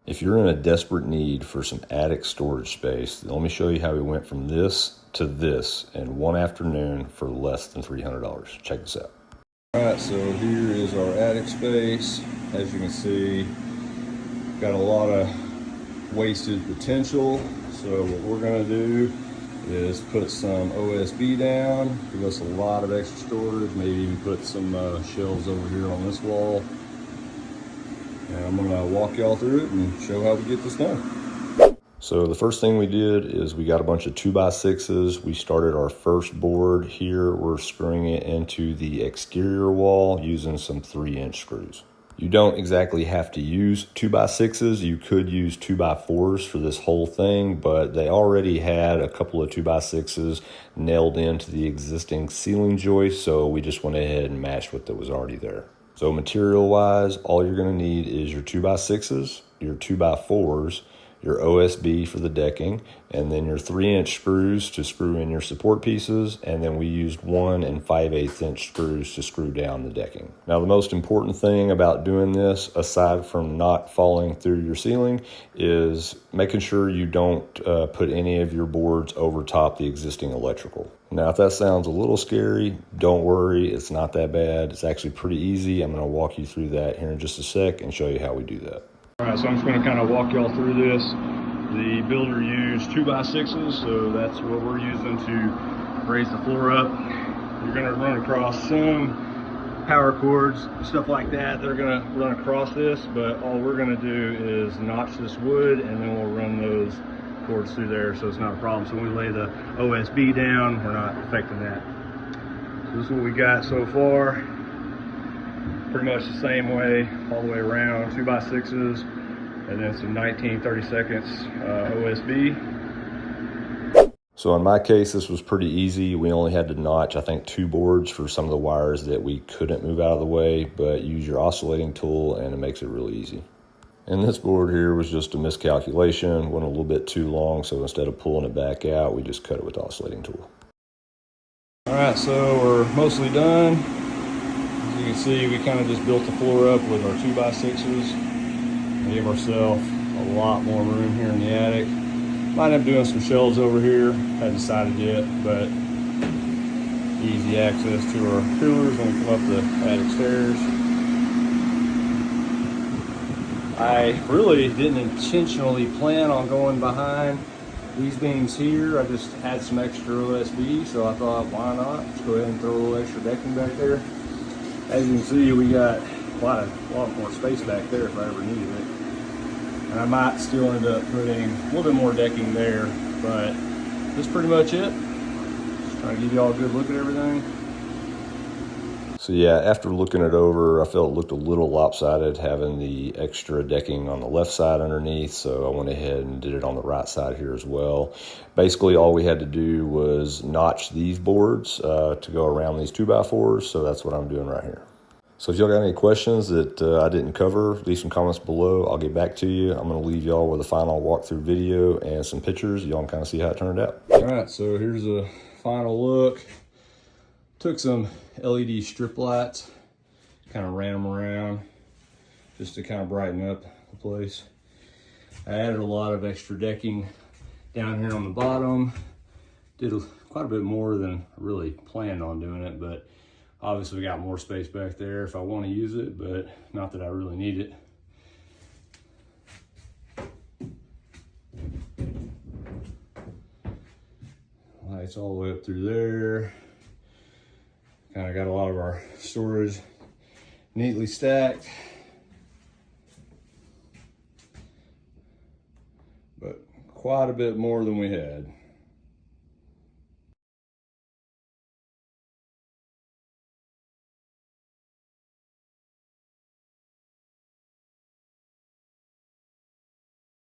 If you're in a desperate need for some attic storage space, let me show you how we went from this to this in one afternoon for less than $300. Check this out. All right, so here is our attic space. As you can see, got a lot of wasted potential. So what we're gonna do is put some OSB down, give us a lot of extra storage, maybe even put some shelves over here on this wall. And I'm gonna walk y'all through it and show how we get this done. So the first thing we did is we got a bunch of 2x6s. We started our first board here. We're screwing it into the exterior wall using some 3-inch screws. You don't exactly have to use 2x6s. You could use 2x4s for this whole thing, but they already had a couple of 2x6s nailed into the existing ceiling joist, so we just went ahead and matched what was already there. So material wise, all you're gonna need is your 2x6s, your 2x4s, your OSB for the decking, and then your 3-inch screws to screw in your support pieces, and then we used 1 5/8 inch screws to screw down the decking. Now the most important thing about doing this, aside from not falling through your ceiling, is making sure you don't put any of your boards over top the existing electrical. Now if that sounds a little scary, don't worry, it's not that bad. It's actually pretty easy. I'm gonna walk you through that here in just a sec and show you how we do that. All right, so I'm just gonna kind of walk y'all through this. The builder used 2x6s, so that's what we're using to raise the floor up. You're gonna run across some power cords, stuff like that. They're gonna run across this, but all we're gonna do is notch this wood and then we'll run those cords through there, so it's not a problem. So when we lay the OSB down, we're not affecting that. So this is what we got so far. Pretty much the same way, all the way around, 2x6s, and then some 19/32 OSB. So in my case, this was pretty easy. We only had to notch, I think, 2 boards for some of the wires that we couldn't move out of the way, but use your oscillating tool and it makes it really easy. And this board here was just a miscalculation, went a little bit too long, so instead of pulling it back out, we just cut it with the oscillating tool. All right, so we're mostly done. As you can see, we kind of just built the floor up with our 2x6s. We gave ourselves a lot more room here in the attic. Might end up doing some shelves over here, haven't decided yet, but easy access to our coolers when we come up the attic stairs. I really didn't intentionally plan on going behind these beams here. I just had some extra OSB, so I thought, why not? Let's go ahead and throw a little extra decking back there. As you can see, we got a lot more space back there if I ever needed it. And I might still end up putting a little bit more decking there, but that's pretty much it. Just trying to give you all a good look at everything. So yeah, after looking it over, I felt it looked a little lopsided having the extra decking on the left side underneath, so I went ahead and did it on the right side here as well. Basically, all we had to do was notch these boards to go around these 2x4s, so that's what I'm doing right here. So if y'all got any questions that I didn't cover, leave some comments below. I'll get back to you. I'm gonna leave y'all with a final walkthrough video and some pictures. Y'all can kind of see how it turned out. All right, so here's a final look. Took some LED strip lights, kind of ran them around just to kind of brighten up the place. I added a lot of extra decking down here on the bottom. Did quite a bit more than I really planned on doing it, but obviously we got more space back there if I want to use it, but not that I really need it. Lights all the way up through there. Kind of got a lot of our storage neatly stacked, but quite a bit more than we had.